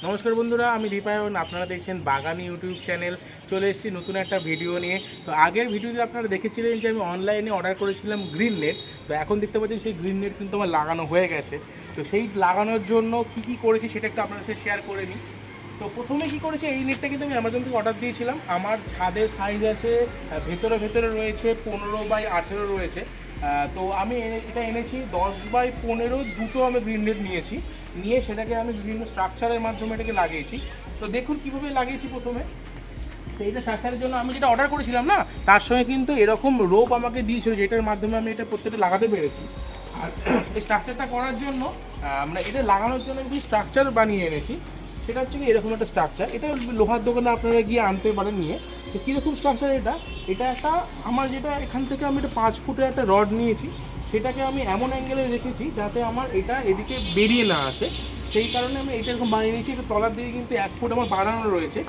নমস্কার বন্ধুরা, আমি দীপায়ন। আপনারা দেখছেন বাগানি ইউটিউব চ্যানেল। চলে এসেছি নতুন একটা ভিডিও নিয়ে। তো আগের ভিডিওতে আপনারা দেখেছিলেন যে আমি অনলাইনে অর্ডার করেছিলাম গ্রিন নেট। তো এখন দেখতে পাচ্ছেন সেই গ্রিন নেট কিন্তু আমার লাগানো হয়ে গেছে। তো সেই লাগানোর জন্য কী করেছি সেটা একটু আপনাদের সাথে শেয়ার করে নিই। তো প্রথমে কী করেছি, এই নেটটা কিন্তু আমি অ্যামাজন থেকে অর্ডার দিয়েছিলাম। আমার ছাদের সাইজ আছে, ভেতরে রয়েছে 15x18 রয়েছে। তো আমি এটা এনেছি 10x15, দুটো আমি গ্রিন নেট নিয়েছি। নিয়ে সেটাকে আমি বিভিন্ন স্ট্রাকচারের মাধ্যমে এটাকে লাগিয়েছি। তো দেখুন কীভাবে লাগিয়েছি। প্রথমে সেইটা স্ট্রাকচারের জন্য আমি যেটা অর্ডার করেছিলাম না, তার সঙ্গে কিন্তু এরকম রোপ আমাকে দিয়েছিল, যেটার মাধ্যমে আমি এটা প্রত্যেকটা লাগাতে পেরেছি। আর এই স্ট্রাকচারটা করার জন্য আমরা এটা লাগানোর জন্য একটি স্ট্রাকচার বানিয়ে এনেছি। সেটা হচ্ছে কি এরকম একটা স্ট্রাকচার। এটা লোহার দোকানে আপনারা গিয়ে আনতে পারেন নিয়ে। তো কীরকম স্ট্রাকচার এটা একটা আমার যেটা এখান থেকে আমি একটা 5 ফুটের একটা রড নিয়েছি। সেটাকে আমি এমন অ্যাঙ্গেলে রেখেছি যাতে আমার এটা এদিকে বেরিয়ে না আসে। সেই কারণে আমি এটা এরকম বানিয়ে নিয়েছি। এটা তলার দিকে কিন্তু 1 ফুট আমার বাড়ানো রয়েছে,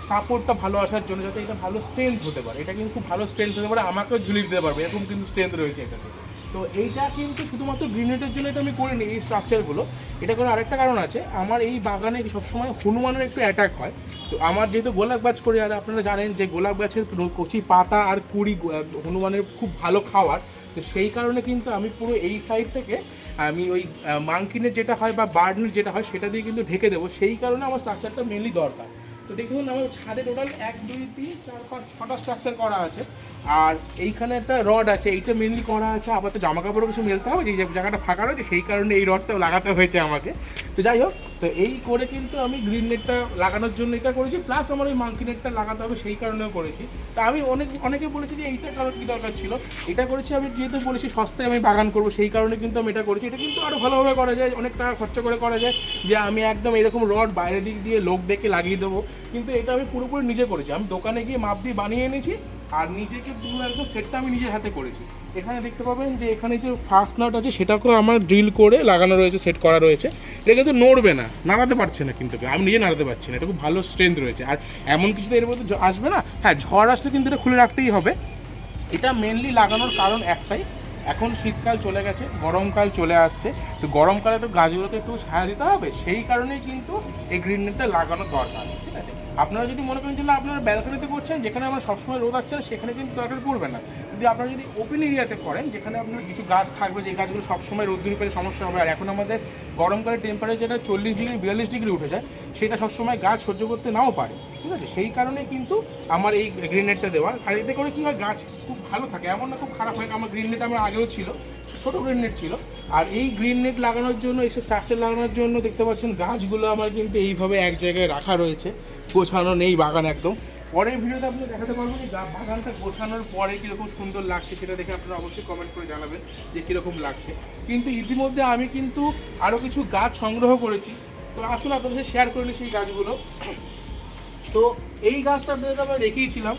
সাপোর্টটা ভালো আসার জন্য, যাতে এটা ভালো স্ট্রেংথ হতে পারে। এটা কিন্তু খুব ভালো স্ট্রেংথ হতে পারে, আমাকেও ঝুলিয়ে দিতে পারবে, এরকম কিন্তু স্ট্রেংথ রয়েছে এটাতে। তো এইটা কিন্তু শুধুমাত্র গ্রিনেটের জন্য এটা আমি করিনি, এই স্ট্রাকচারগুলো। এটা করে আরেকটা কারণ আছে, আমার এই বাগানে সবসময় হনুমানের একটু অ্যাটাক হয়। তো আমার যেহেতু গোলাপ গাছ করি, আর আপনারা জানেন যে গোলাপ গাছের কচি পাতা আর কুড়ি হনুমানের খুব ভালো খাওয়ার। তো সেই কারণে কিন্তু আমি পুরো এই সাইড থেকে আমি ওই মাংকিনের যেটা হয় বা বার্ডনের যেটা হয় সেটা দিয়ে কিন্তু ঢেকে দেবো। সেই কারণে আমার স্ট্রাকচারটা মেনলি দরকার। তো দেখুন আমার ছাদে টোটাল 1 2 3 4 5 6টা স্ট্রাকচার করা আছে। আর এইখানে একটা রড আছে, এইটা মেনলি করা আছে। আবার তো জামা কাপড়ও কিছু মেলতে হবে, যে জায়গাটা ফাঁকা রয়েছে, সেই কারণে এই রডটাও লাগাতে হয়েছে আমাকে। তো যাই হোক, তো এই করে কিন্তু আমি গ্রিন নেটটা লাগানোর জন্য এটা করেছি, প্লাস আমার ওই মাংকি নেটটা লাগাতে হবে সেই কারণেও করেছি। তা আমি অনেকে বলেছি যে এইটা কারণ কী দরকার ছিল। এটা করেছি আমি যেহেতু বলেছি সস্তায় আমি বাগান করবো, সেই কারণে কিন্তু আমি এটা করেছি। এটা কিন্তু আরও ভালোভাবে করা যায়, অনেক টাকা খরচা করে করা যায়, যে আমি একদম এরকম রড বাইরের দিক দিয়ে লোক ডেকে লাগিয়ে দেবো। কিন্তু এটা আমি পুরোপুরি নিজে করেছি। আমি দোকানে গিয়ে মাপ দিয়ে বানিয়ে এনেছি, আর নিজেকে পুরো একদম সেটটা আমি নিজের হাতে করেছি। এখানে দেখতে পাবেন যে এখানে যে ফার্স্ট নাট আছে সেটাকেও আমার ড্রিল করে লাগানো রয়েছে, সেট করা রয়েছে। এটা কিন্তু নড়বে না, নাড়াতে পারছে না, কিন্তু আমি নিজে নাড়াতে পারছি না। এটা খুব ভালো স্ট্রেংথ রয়েছে। আর এমন কিছু তো এর মধ্যে আসবে না। হ্যাঁ, ঝড় আসলে কিন্তু এটা খুলে রাখতেই হবে। এটা মেনলি লাগানোর কারণ একটাই, এখন শীতকাল চলে গেছে, গরমকাল চলে আসছে। তো গরমকালে তো গাছগুলোকে একটু ছায়া দিতে হবে, সেই কারণেই কিন্তু এই গ্রিন নেটটা লাগানোর দরকার। ঠিক আছে, আপনারা যদি মনে করেন যে না আপনারা ব্যালকনিতে করছেন, যেখানে আমার সবসময় রোদ আসছে না, সেখানে কিন্তু দরকার পড়বে না। যদি আপনারা যদি ওপেন এরিয়াতে করেন, যেখানে আপনার কিছু গাছ থাকবে, যে গাছগুলো সবসময় রোদ্দুর পেলে সমস্যা হবে। আর এখন আমাদের গরমকালে টেম্পারেচারটা 40 ডিগ্রি 42 ডিগ্রি উঠে যায়, সেটা সবসময় গাছ সহ্য করতে নাও পারে। ঠিক আছে, সেই কারণে কিন্তু আমার এই গ্রিন নেটটা দেওয়া। আর এতে করে কী হয়, গাছ খুব ভালো থাকে, এমন না খুব খারাপ হয়। আমার গ্রিন নেট আমার আগেও ছিল, ছোটো গ্রিন নেট ছিল। আর এই গ্রিন নেট লাগানোর জন্য, এইসব স্ট্রাকচার লাগানোর জন্য দেখতে পাচ্ছেন গাছগুলো আমার কিন্তু এইভাবে এক জায়গায় রাখা রয়েছে, গোছানো নেই বাগান একদম। পরের ভিডিওতে আপনি দেখাতে পারবো যে বাগানটা গোছানোর পরে কীরকম সুন্দর লাগছে, সেটা দেখে আপনারা অবশ্যই কমেন্ট করে জানাবেন যে কীরকম লাগছে। কিন্তু ইতিমধ্যে আমি কিন্তু আরও কিছু গাছ সংগ্রহ করেছি। তো আসলে আপনাদের সাথে শেয়ার করলে সেই গাছগুলো। তো এই গাছটা আপনাদের আমরা দেখিয়েছিলাম,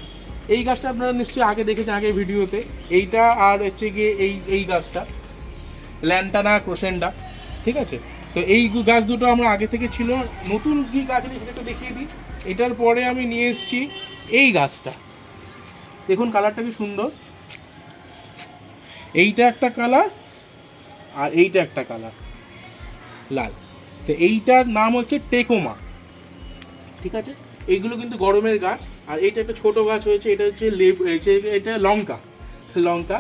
এই গাছটা আপনারা নিশ্চয়ই আগে দেখেছেন আগের ভিডিওতে। এইটা আর হচ্ছে গিয়ে এই গাছটা ল্যান্টানা ক্রোসেন্ডা। ঠিক আছে, তো এই গাছ দুটো আমরা আগে থেকে ছিল। নতুন কী গাছ নিয়ে সেটা দেখিয়ে দিই। এটার পরে আমি নিয়ে এসেছি এই গাছটা। দেখুন কালারটা কি সুন্দর, এইটা একটা কালার আর এইটা একটা কালার লাল। তো এইটার নাম হচ্ছে টেকোমা। ঠিক আছে, এইগুলো কিন্তু গরমের গাছ। আর এইটা একটা ছোট গাছ হয়েছে, এটা হচ্ছে এটা লঙ্কা।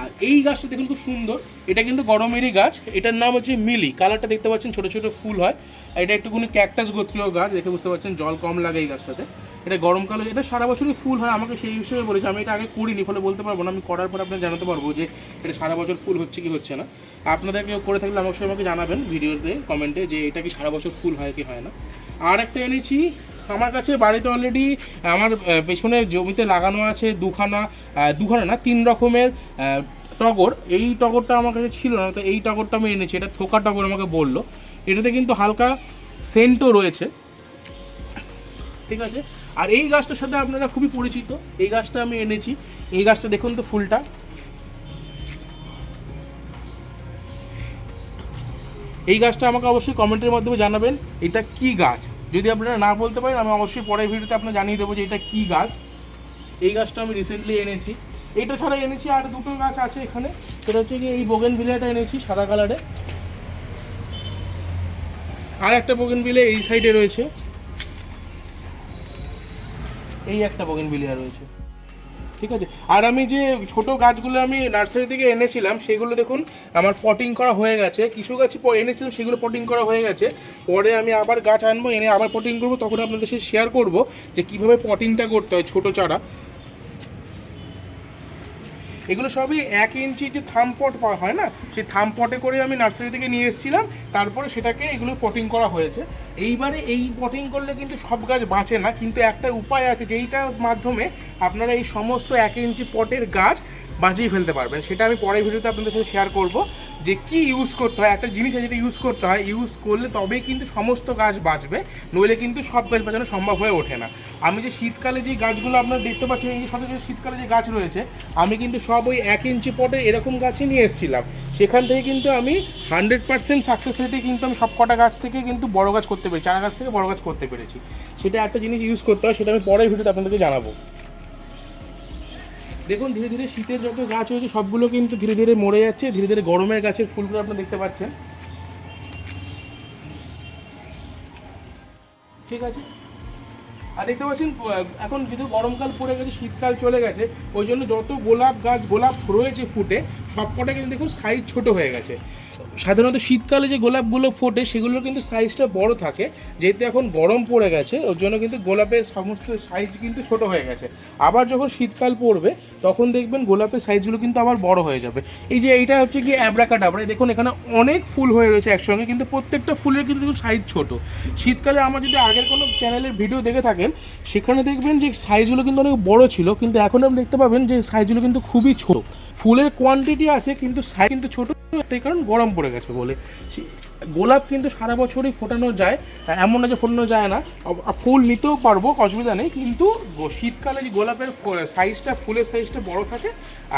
আর এই গাছটা দেখুন খুব সুন্দর, এটা কিন্তু গরমেরই গাছ। এটার নাম হচ্ছে মিলি। কালারটা দেখতে পাচ্ছেন, ছোটো ছোটো ফুল হয়। আর এটা একটুখানি ক্যাকটাস গোত্রীয় গাছ, দেখে বুঝতে পারছেন জল কম লাগে এই গাছটাতে। এটা গরমকালে, এটা সারা বছরই ফুল হয়। আমাকে সেই হিসেবে বলেছে, আমি এটা আগে করিনি, ফলে বলতে পারবো না। আমি করার পর আপনাকে জানাতে পারবো যে এটা সারা বছর ফুল হচ্ছে কি হচ্ছে না। আপনাদের কেউ করে থাকলে অবশ্যই আমাকে জানাবেন ভিডিওতে কমেন্টে যে এটা কি সারা বছর ফুল হয় কি হয় না। আর একটা এনেছি, আমার কাছে বাড়িতে অলরেডি আমার পেছনে জমিতে লাগানো আছে দুখানা না 3 রকমের টগর। এই টগরটা আমার কাছে ছিল না, তো এই টগরটা আমি এনেছি। এটা থোকা টগর আমাকে বললো। এটাতে কিন্তু হালকা সেন্টও রয়েছে। ঠিক আছে, আর এই গাছটার সাথে আপনারা খুবই পরিচিত, এই গাছটা আমি এনেছি। এই গাছটা দেখুন তো ফুলটা, এই গাছটা আমাকে অবশ্যই কমেন্টের মাধ্যমে জানাবেন এটা কি গাছ। যদি আপনারা না বলতে পারেন, আমি অবশ্যই পরের ভিডিওতে আপনার জানিয়ে দেবো যে এটা কি গাছ। এই গাছটা আমি রিসেন্টলি এনেছি। এইটা ছাড়া এনেছি আর দুটো গাছ আছে এখানে। সেটা হচ্ছে কি এই বোগেনভিলিয়াটা এনেছি সাদা কালারে। আর একটা বোগেনভিলিয়া এই সাইডে রয়েছে, এই একটা বোগেনভিলিয়া রয়েছে, ঠিক আছে। আর আমি যে ছোট গাছগুলো আমি নার্সারি থেকে এনেছিলাম সেগুলো দেখুন আমার পটিং করা হয়ে গেছে, কিছু গাছ এনেছিলাম সেগুলো পটিং করা হয়ে গেছে, পরে আমি আবার গাছ আনবো, এনে আবার পটিং করবো, তখন আপনাদের সাথে শেয়ার করবো যে কীভাবে পটিংটা করতে হয় ছোটো চারা। এগুলো সবই 1 ইঞ্চি যে থাম পট হয় না, সেই থাম পটে করে আমি নার্সারি থেকে নিয়ে এসেছিলাম, তারপরে সেটাকে এগুলো পটিং করা হয়েছে। এইবারে এই পটিং করলে কিন্তু সব গাছ বাঁচে না, কিন্তু একটা উপায় আছে যেইটার মাধ্যমে আপনারা এই সমস্ত 1 ইঞ্চি পটের গাছ বাঁচিয়ে ফেলতে পারবেন, সেটা আমি পরের ভিডিওতে আপনাদের সাথে শেয়ার করব যে কি ইউজ করতে হয়। একটা জিনিস আছে যেটা ইউজ করতে হয়, ইউজ করলে তবেই কিন্তু সমস্ত গাছ বাঁচবে, নইলে কিন্তু সব গাছ বাঁচানো সম্ভব হয়ে ওঠে না। আমি যে শীতকালে যে গাছগুলো আপনারা দেখতে পাচ্ছেন, এই সাথে যে শীতকালে যে গাছ রয়েছে, আমি কিন্তু সব ওই 1 ইঞ্চি পটে এরকম গাছই নিয়ে এসেছিলাম, সেখান থেকে কিন্তু আমি 100% সাকসেস রেটে কিন্তু আমি সব কটা গাছ থেকে কিন্তু বড় গাছ করতে পেরেছি, চারা গাছ থেকে বড় গাছ করতে পেরেছি। সেটা একটা জিনিস ইউজ করতে হয়, সেটা আমি পরের ভিডিওতে আপনাদেরকে জানাবো। দেখুন ধীরে ধীরে শীতের যত গাছ হয়েছে সবগুলো কিন্তু ধীরে ধীরে মরে যাচ্ছে, ধীরে ধীরে গরমের গাছের ফুলগুলো আপনারা দেখতে পাচ্ছেন, ঠিক আছে। আর দেখতে পাচ্ছেন এখন যেহেতু গরমকাল পড়ে গেছে, শীতকাল চলে গেছে, ওই জন্য যত গোলাপ গাছ গোলাপ রয়েছে ফুটে সবকটা কিন্তু দেখুন সাইজ ছোট হয়ে গেছে। সাধারণত শীতকালে যে গোলাপগুলো ফোটে সেগুলোর কিন্তু সাইজটা বড় থাকে, যেহেতু এখন গরম পড়ে গেছে ওর জন্য কিন্তু গোলাপের সমস্ত সাইজ কিন্তু ছোট হয়ে গেছে। আবার যখন শীতকাল পড়বে তখন দেখবেন গোলাপের সাইজগুলো কিন্তু আবার বড় হয়ে যাবে। এই যে এইটা হচ্ছে কি অ্যাব্রাকাডাবরা, দেখুন এখানে অনেক ফুল হয়ে রয়েছে একসঙ্গে, কিন্তু প্রত্যেকটা ফুলের কিন্তু সাইজ ছোট। শীতকালে আমার যদি আগের কোনো চ্যানেলের ভিডিও দেখে থাকেন সেখানে দেখবেন যে সাইজগুলো কিন্তু অনেক বড় ছিল, কিন্তু এখন আপনি দেখতে পাবেন যে সাইজগুলো কিন্তু খুবই ছোট। ফুলের কোয়ান্টিটি আছে কিন্তু সাইজ কিন্তু ছোট, সেই কারণ গরম পড়ে গেছে বলে। গোলাপ কিন্তু সারা বছরই ফোটানো যায়, এমন না যে ফোটানো যায় না, ফুল নিতেও পারবো, অসুবিধা নেই, কিন্তু শীতকালে যে গোলাপের সাইজটা ফুলের সাইজটা বড় থাকে,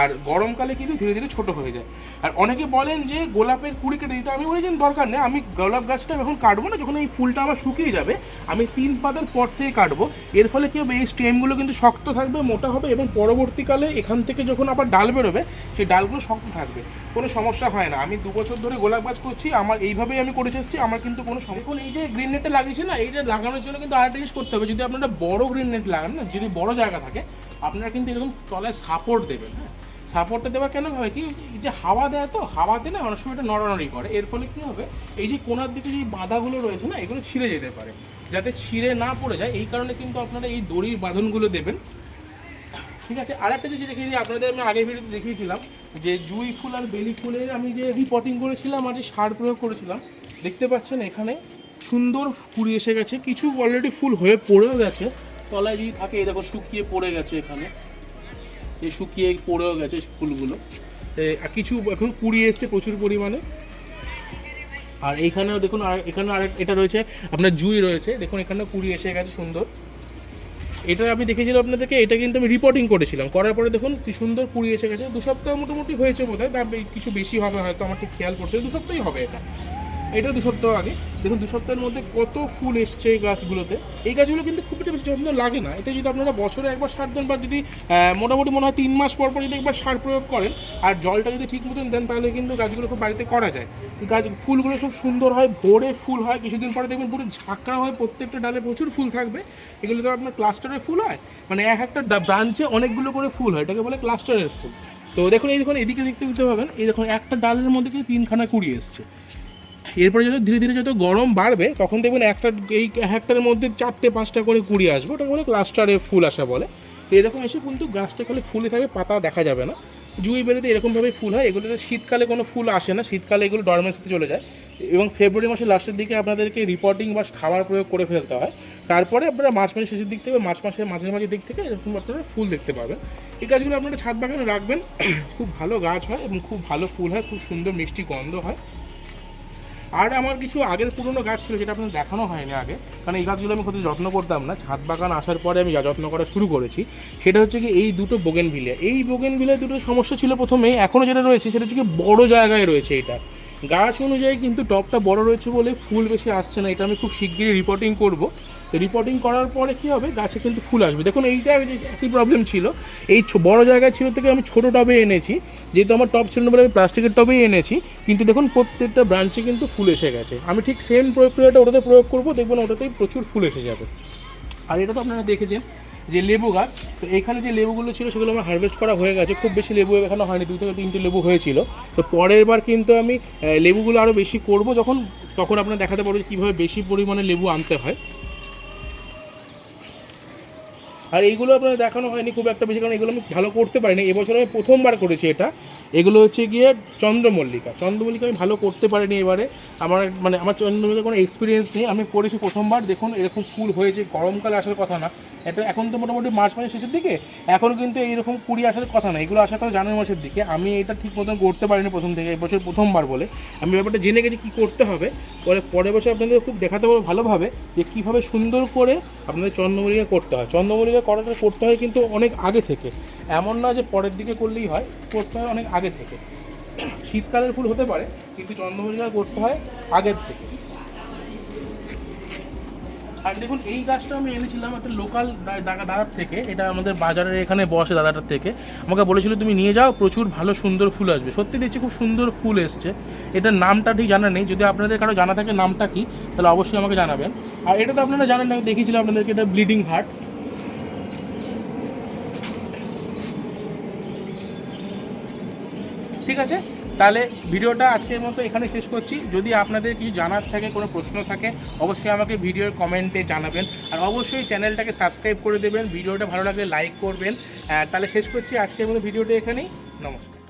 আর গরমকালে কিন্তু ধীরে ধীরে ছোট হয়ে যায়। আর অনেকে বলেন যে গোলাপের কুড়ি কেটে দিতে, আমি বলি যে দরকার নেই, আমি গোলাপ গাছটা এখন কাটবো না, যখন এই ফুলটা আমার শুকিয়ে যাবে আমি 3 পাতার পর থেকে কাটবো। এর ফলে কী হবে, এই স্টেমগুলো কিন্তু শক্ত থাকবে, মোটা হবে, এবং পরবর্তীকালে এখান থেকে যখন আবার ডাল বেরোবে সেই ডালগুলো শক্ত থাকবে, কোনো সমস্যা হয় না। আমি 2 বছর ধরে গোলাপ গাছ করছি, আমার এইভাবেই আমি করে এসেছি, আমার কিন্তু কোনো সমস্যা নেই। এই যে গ্রিন নেটটা লাগিয়েছে না, এইটা লাগানোর জন্য কিন্তু আরেকটা জিনিস করতে হবে, যদি আপনারা বড় গ্রিন নেট লাগান না, যদি বড় জায়গা থাকে আপনারা কিন্তু এরকম তলায় সাপোর্ট দেবেন। হ্যাঁ, সাপোর্টটা দেওয়ার কেন হয় কি, যে হাওয়া দেয় তো হাওয়াতে না অনেক সময় এটা নড়ানড়ি করে, এর ফলে কী হবে এই যে কোনার দিকে যে বাঁধাগুলো রয়েছে না এগুলো ছিঁড়ে যেতে পারে, যাতে ছিঁড়ে না পড়ে যায় এই কারণে কিন্তু আপনারা এই দড়ির বাঁধনগুলো দেবেন, ঠিক আছে। আর একটা জিনিস দেখিয়ে দিই, আপনাদের আমি আগের ভিডিওতে দেখিয়েছিলাম যে জুঁই ফুল আর বেলি ফুলের আমি যে রিপোর্টিং করেছিলাম আর যে সার প্রয়োগ করেছিলাম, দেখতে পাচ্ছেন এখানে সুন্দর কুড়ি এসে গেছে, কিছু অলরেডি ফুল হয়ে পড়েও গেছে, তলায় যদি থাকে এই দেখো শুকিয়ে পড়ে গেছে, এখানে এই শুকিয়ে পড়েও গেছে ফুলগুলো, কিছু এখন কুড়ি এসছে প্রচুর পরিমাণে। আর এইখানেও দেখুন, আর এখানে আর এটা রয়েছে আপনার জুঁই রয়েছে, দেখুন এখানেও কুড়ি এসে গেছে সুন্দর। এটা আমি দেখেছিলাম আপনাদেরকে, এটা কিন্তু আমি রিপোর্টিং করেছিলাম, করার পরে দেখুন কি সুন্দর কুড়ি এসে গেছে, 2 সপ্তাহ মোটামুটি হয়েছে বোধহয়, তার কিছু বেশি হবে হয়তো, আমার ঠিক খেয়াল করছে 2 সপ্তাহই হবে এটা 2 সপ্তাহ আগে। দেখুন 2 সপ্তাহের মধ্যে কত ফুল এসছে এই গাছগুলোতে। এই গাছগুলো কিন্তু খুব একটা বেশি যত্ন লাগে না, এটা যদি আপনারা বছরে একবার সার দেন, বা যদি মোটামুটি মনে হয় 3 মাস পর পর যদি একবার সার প্রয়োগ করেন আর জলটা যদি ঠিক মতন দেন, তাহলে কিন্তু গাছগুলো খুব বাড়িতে করা যায়। গাছ ফুলগুলো খুব সুন্দর হয়, ভোরে ফুল হয়, কিছুদিন পরে দেখবেন পুরো ঝাঁকড়া হয়, প্রত্যেকটা ডালে প্রচুর ফুল থাকবে। এগুলো তো আপনার ক্লাস্টারের ফুল হয়, মানে একটা ব্রাঞ্চে অনেকগুলো করে ফুল হয়, এটাকে বলে ক্লাস্টারের ফুল। তো দেখুন এই দেখুন এদিকে দেখতে দিতে পাবেন, এই দেখুন একটা ডালের মধ্যে কিন্তু 3খানা কুড়ি এসছে। এরপরে যত ধীরে ধীরে যত গরম বাড়বে তখন দেখবেন এই একটার মধ্যে 4-5টা করে কুড়ি আসবে, ওটাকে বলে ক্লাস্টারে ফুল আসা বলে। তো এরকম এসে কিন্তু গাছটা খালি ফুলে থাকবে, পাতা দেখা যাবে না। জুঁই বেলিতে এরকমভাবে ফুল হয়, এগুলোতে শীতকালে কোনো ফুল আসে না, শীতকালে এগুলো ডরমেন্সিতে চলে যায়, এবং ফেব্রুয়ারি মাসের লাস্টের দিকে আপনাদেরকে রিপোর্টিং বা খাবার প্রয়োগ করে ফেলতে হয়। তারপরে আপনারা মার্চ মাসের শেষের দিক থেকে, মার্চ মাসের মাঝামাঝি দিক থেকে এরকম আপনারা ফুল দেখতে পাবেন। এই গাছগুলো আপনারা ছাদ বাগানে রাখবেন, খুব ভালো গাছ হয় এবং খুব ভালো ফুল হয়, খুব সুন্দর মিষ্টি গন্ধ হয়। আর আমার কিছু আগের পুরনো গাছ ছিল যেটা আপনার দেখানো হয়নি আগে, কারণ এই গাছগুলো আমি কত যত্ন করতাম না, ছাদ বাগান আসার পরে আমি যা যত্ন করা শুরু করেছি, সেটা হচ্ছে কি এই দুটো বোগেনভিলিয়া। এই বোগেনভিলিয়া দুটো সমস্যা ছিল প্রথমে, এখনও যেটা রয়েছে সেটা হচ্ছে কি বড় জায়গায় রয়েছে, এটা গাছ অনুযায়ী কিন্তু টপটা বড় রয়েছে বলে ফুল বেশি আসছে না, এটা আমি খুব শিগগিরই রিপোর্টিং করব। তো রিপোর্টিং করার পরে কী হবে, গাছে কিন্তু ফুল আসবে। দেখুন এইটা একই প্রবলেম ছিল, এই বড় জায়গায় ছিল থেকে আমি ছোটো টবে এনেছি, যেহেতু আমার টব ছিল না বলে আমি প্লাস্টিকের টবেই এনেছি, কিন্তু দেখুন প্রত্যেকটা ব্রাঞ্চে কিন্তু ফুল এসে গেছে। আমি ঠিক সেম প্রক্রিয়াটা ওটাতে প্রয়োগ করবো, দেখবেন ওটাতেই প্রচুর ফুল এসে যাবে। আর এটা তো আপনারা দেখেছেন যে লেবু গাছ, তো এখানে যে লেবুগুলো ছিল সেগুলো আমার হারভেস্ট করা হয়ে গেছে, খুব বেশি লেবু এখানে হয়নি, 2 থেকে 3টে লেবু হয়েছিল। তো পরের বার কিন্তু আমি লেবুগুলো আরও বেশি করব, তখন আপনারা দেখাতে পারবো যে কীভাবে বেশি পরিমাণে লেবু আনতে হয়। আর এইগুলো আপনার দেখানো হয়নি খুব একটা বেশি, কারণ এগুলো আমি ভালো করতে পারিনি, এবছর আমি প্রথমবার করেছি এটা। এগুলো হচ্ছে গিয়ে চন্দ্রমল্লিকা আমি ভালো করতে পারিনি এবারে, আমার চন্দ্রমল্লিকা কোনো এক্সপিরিয়েন্স নেই, আমি করেছি প্রথমবার। দেখুন এরকম ফুল হয়েছে, গরমকালে আসার কথা না, এটা এখন তো মোটামুটি মার্চ মাসের শেষের দিকে, এখন কিন্তু এইরকম কুড়ি আসার কথা না, এগুলো আসার কথা জানুয়ারি মাসের দিকে। আমি এটা ঠিক মতন করতে পারিনি প্রথম থেকে, এবছর প্রথমবার বলে আমি ব্যাপারটা জেনে গেছি কী করতে হবে। পরের বছর আপনাদের খুব দেখাতে পারবো ভালোভাবে যে কীভাবে সুন্দর করে আপনাদের চন্দ্রমল্লিকা করতে হয়। চন্দ্রমল্লিকা করতে হয় কিন্তু অনেক আগে থেকে, এমন না যে পরের দিকে করলেই হয়, করতে হয় অনেক আগে থেকে। শীতকালের ফুল হতে পারে, কিন্তু চন্দ্রমল্লিকা করতে হয় আগের থেকে। আর দেখুন এই গাছটা আমি এনেছিলাম একটা লোকাল দাদার থেকে, এটা আমাদের বাজারের এখানে বসে দাদাটার থেকে, আমাকে বলেছিল তুমি নিয়ে যাও, প্রচুর ভালো সুন্দর ফুল আসবে। সত্যি দেখছি খুব সুন্দর ফুল এসছে। এটার নামটা ঠিক জানা নেই, যদি আপনাদের কারো জানা থাকে নামটা কি তাহলে অবশ্যই আমাকে জানাবেন। আর এটা তো আপনারা জানেন, আমি দেখিয়েছিলাম আপনাদেরকে, এটা ব্লিডিং হার্ট। ঠিক আছে, তাহলে ভিডিওটা আজকের মতো এখানে শেষ করছি। যদি আপনাদের কিছু জানার থাকে, কোনো প্রশ্ন থাকে, অবশ্যই আমাকে ভিডিওর কমেন্টে জানাবেন। আর অবশ্যই চ্যানেলটাকে সাবস্ক্রাইব করে দেবেন, ভিডিওটা ভালো লাগলে লাইক করবেন। তাহলে শেষ করছি আজকের মতো ভিডিওটা এখানেই। নমস্কার।